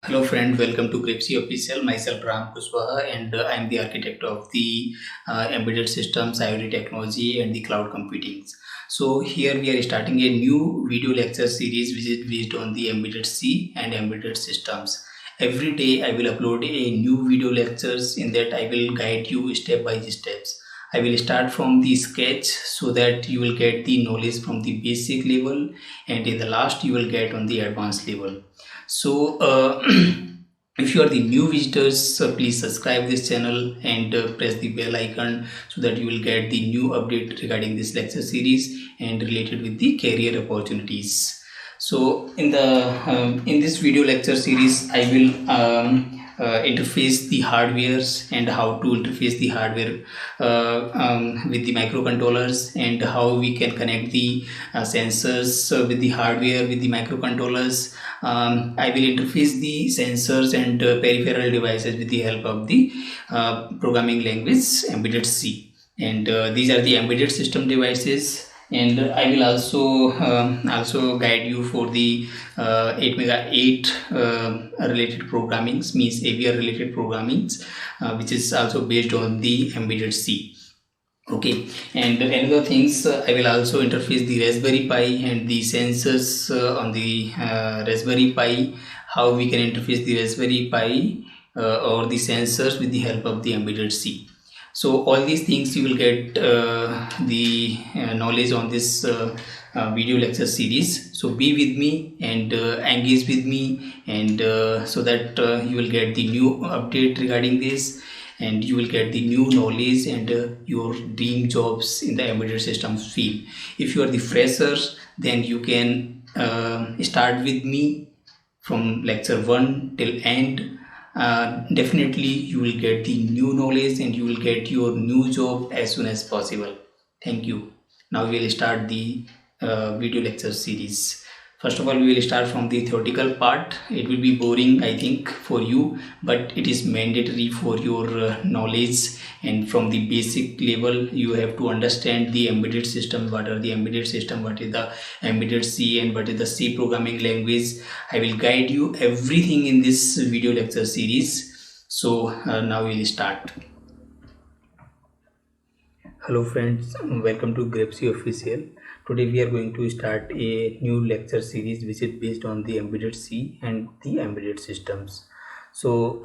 Hello friend, welcome to Gripsy Official. Myself Ram Kushwaha and I am the architect of the embedded systems, IoT technology and the cloud computing. So here we are starting a new video lecture series which is based on the embedded C and embedded systems. Every day I will upload a new video lectures. In that I will guide you step by steps. I will start from the sketch so that you will get the knowledge from the basic level, and in the last you will get on the advanced level. So if you are the new visitors, please subscribe this channel and press the bell icon so that you will get the new update regarding this lecture series and related with the career opportunities. So in this video lecture series I will interface the hardwares and how to interface the hardware with the microcontrollers, and how we can connect the sensors with the hardware with the microcontrollers. I will interface the sensors and peripheral devices with the help of the programming language embedded C, and these are the embedded system devices. And I will also guide you for the 8 related programmings, means AVR related programmings, which is also based on the embedded C. Okay, and another things, I will also interface the Raspberry Pi and the sensors on the Raspberry Pi, how we can interface the Raspberry Pi or the sensors with the help of the embedded C. So all these things you will get the knowledge on this video lecture series. So be with me and engage with me, and so that you will get the new update regarding this, and you will get the new knowledge and your dream jobs in the embedded systems field. If you are the freshers, then you can start with me from lecture 1 till end. Definitely you will get the new knowledge and you will get your new job as soon as possible. Thank you. Now we will start the video lecture series. First of all, we will start from the theoretical part. It will be boring, I think, for you, but it is mandatory for your knowledge. And from the basic level, you have to understand the embedded system. What are the embedded system? What is the embedded C, and what is the C programming language? I will guide you everything in this video lecture series. So now we will start. Hello friends, welcome to Gripsy Official. Today we are going to start a new lecture series which is based on the embedded C and the embedded systems. So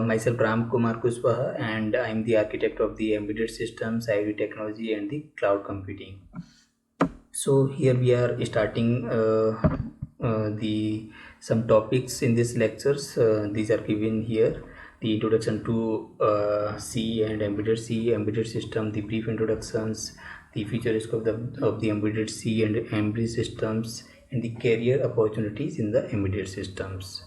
myself Ram Kumar Kushwaha, and I am the architect of the embedded systems, IoT technology and the cloud computing. So here we are starting the some topics in these lectures. These are given here: the introduction to C and embedded system, the brief introductions, the future scope of the embedded C and embedded systems, and the career opportunities in the embedded systems.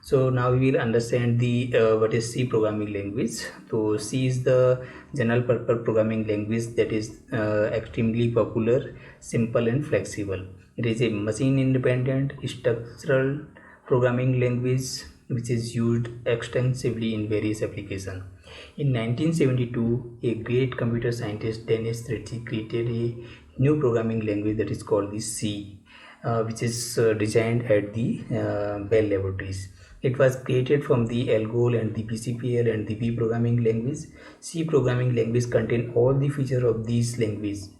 So now we will understand the what is C programming language. So C is the general purpose programming language that is extremely popular, simple and flexible. It is a machine independent structural programming language which is used extensively in various applications. In 1972, a great computer scientist, Dennis Ritchie, created a new programming language that is called the C, which is designed at the Bell Laboratories. It was created from the Algol and the BCPL and the B programming language. C programming language contain all the features of these languages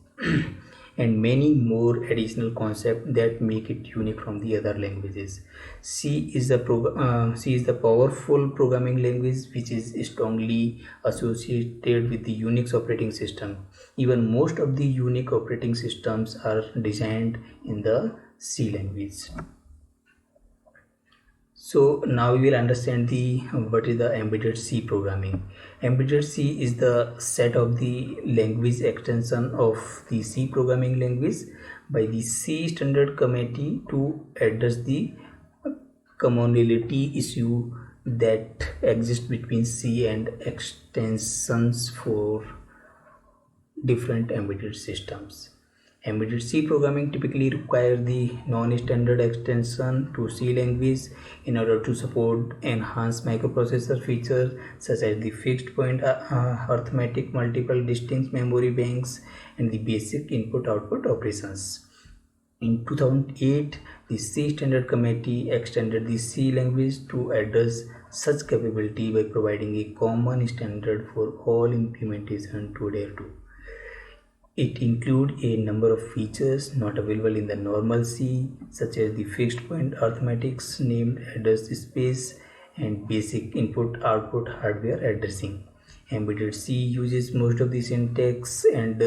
and many more additional concepts that make it unique from the other languages. C is the powerful programming language which is strongly associated with the Unix operating system. Even most of the Unix operating systems are designed in the C language. So now we will understand what is the embedded C programming. Embedded C is the set of the language extension of the C programming language by the C Standard Committee to address the commonality issue that exists between C and extensions for different embedded systems. Embedded C programming typically requires the non-standard extension to C language in order to support enhanced microprocessor features such as the fixed point arithmetic, multiple distinct memory banks, and the basic input-output operations. In 2008, the C Standard Committee extended the C language to address such capability by providing a common standard for all implementation to adhere to. It includes a number of features not available in the normal C, such as the fixed point arithmetics, named address space, and basic input-output hardware addressing. Embedded C uses most of the syntax and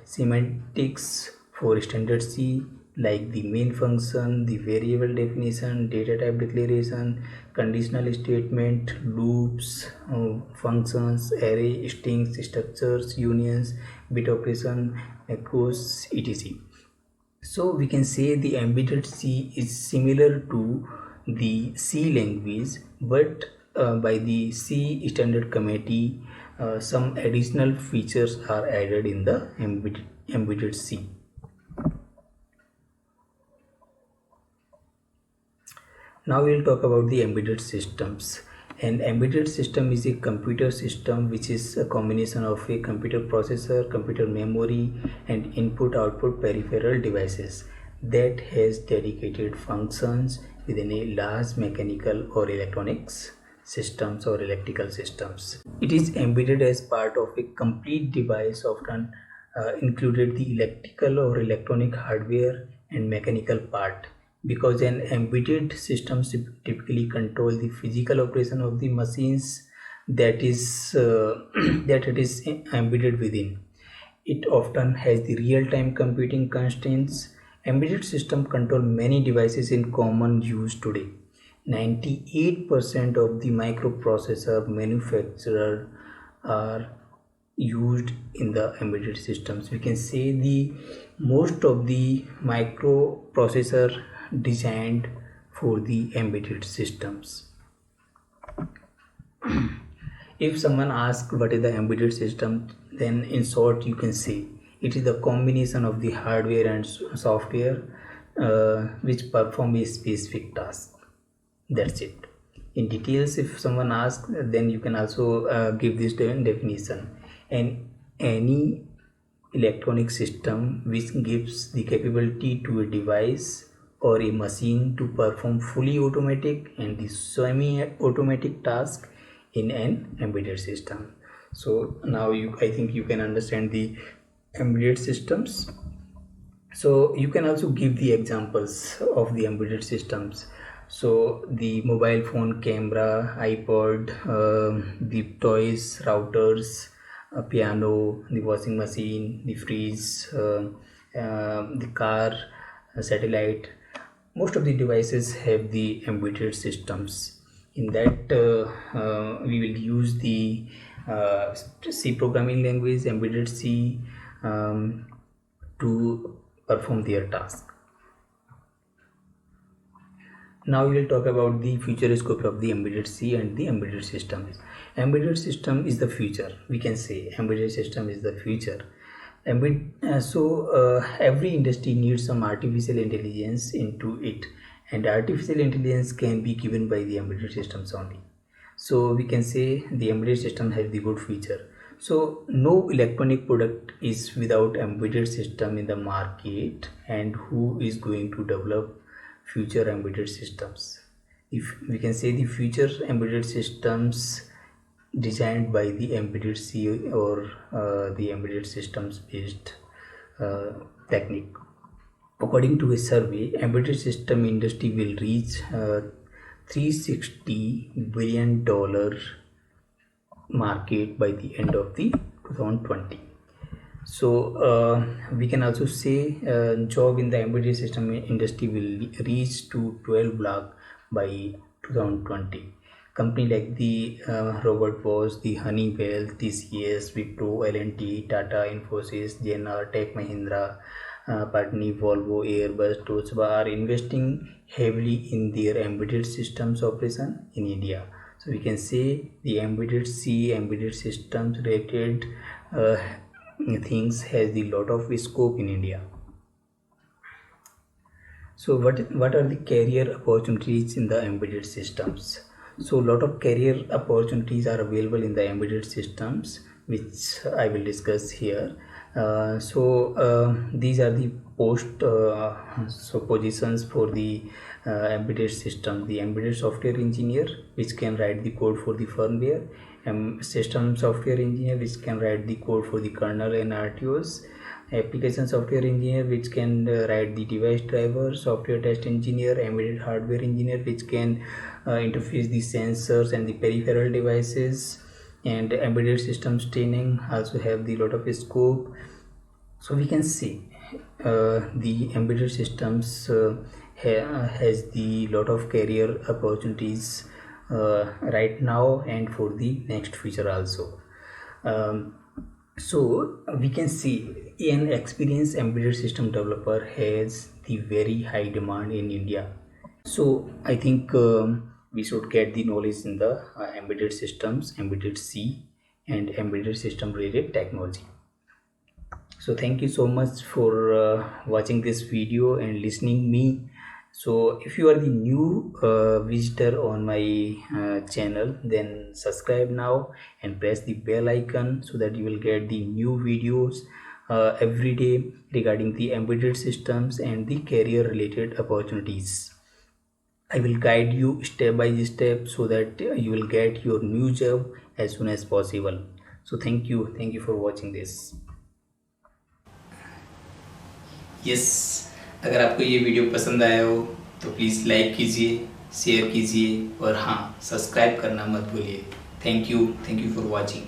semantics for standard C, like the main function, the variable definition, data type declaration, conditional statement, loops, functions, array, strings, structures, unions, bit operation, macros, etc. So we can say the embedded C is similar to the C language, but by the C Standard Committee, some additional features are added in the embedded C. Now we will talk about the embedded systems. An embedded system is a computer system which is a combination of a computer processor, computer memory, and input-output peripheral devices that has dedicated functions within a large mechanical or electronics systems or electrical systems. It is embedded as part of a complete device, often included the electrical or electronic hardware and mechanical part, because an embedded system typically control the physical operation of the machines that is that it is embedded within. It often has the real-time computing constraints. Embedded system control many devices in common use today. 98% of the microprocessor manufacturer are used in the embedded systems. We can say the most of the microprocessor designed for the embedded systems. If someone asks what is the embedded system, then in short you can say it is the combination of the hardware and software which perform a specific task. That's it. In details, if someone asks, then you can also give this definition. And any electronic system which gives the capability to a device or a machine to perform fully automatic and the semi-automatic task in an embedded system. So now I think you can understand the embedded systems. So you can also give the examples of the embedded systems. So the mobile phone camera, iPod, the toys, routers, piano, the washing machine, the fridge, the car, satellite. Most of the devices have the embedded systems. In that we will use the C programming language, embedded C, to perform their task. Now we will talk about the future scope of the embedded C and the embedded systems. Embedded system is the future. We can say embedded system is the future. Every industry needs some artificial intelligence into it, and artificial intelligence can be given by the embedded systems only. So we can say the embedded system has the good feature. So no electronic product is without embedded system in the market, and who is going to develop future embedded systems? If we can say the future embedded systems designed by the embedded C or the embedded systems based technique. According to a survey, embedded system industry will reach $360 billion market by the end of the 2020. So we can also say job in the embedded system industry will reach to 12 lakh by 2020. Company like the Robert Bosch, the Honeywell, TCS, Wipro, L&T, Tata, Infosys, JNR, Tech Mahindra, Patni, Volvo, Airbus, Toshiba are investing heavily in their embedded systems operation in India. So we can say the embedded C, embedded systems related things has the lot of scope in India. So what are the career opportunities in the embedded systems? So a lot of career opportunities are available in the embedded systems, which I will discuss here. These are the positions for the embedded system: the embedded software engineer, which can write the code for the firmware; system software engineer, which can write the code for the kernel and RTOS; application software engineer, which can write the device driver; software test engineer; embedded hardware engineer, which can interface the sensors and the peripheral devices; and embedded systems training also have the lot of scope. So we can see the embedded systems has the lot of career opportunities right now and for the next future also. So we can see an experienced embedded system developer has the very high demand in India. So I think we should get the knowledge in the embedded systems, embedded C, and embedded system related technology. So thank you so much for watching this video and listening me. So if you are the new visitor on my channel, then subscribe now and press the bell icon so that you will get the new videos every day regarding the embedded systems and the career related opportunities. I will guide you step by step so that you will get your new job as soon as possible. So thank you for watching this. Yes, अगर आपको ये video पसंद आया हो तो please like कीजिए, share कीजिए और हाँ, सब्सक्राइब करना मत भूलिए। Thank you for watching.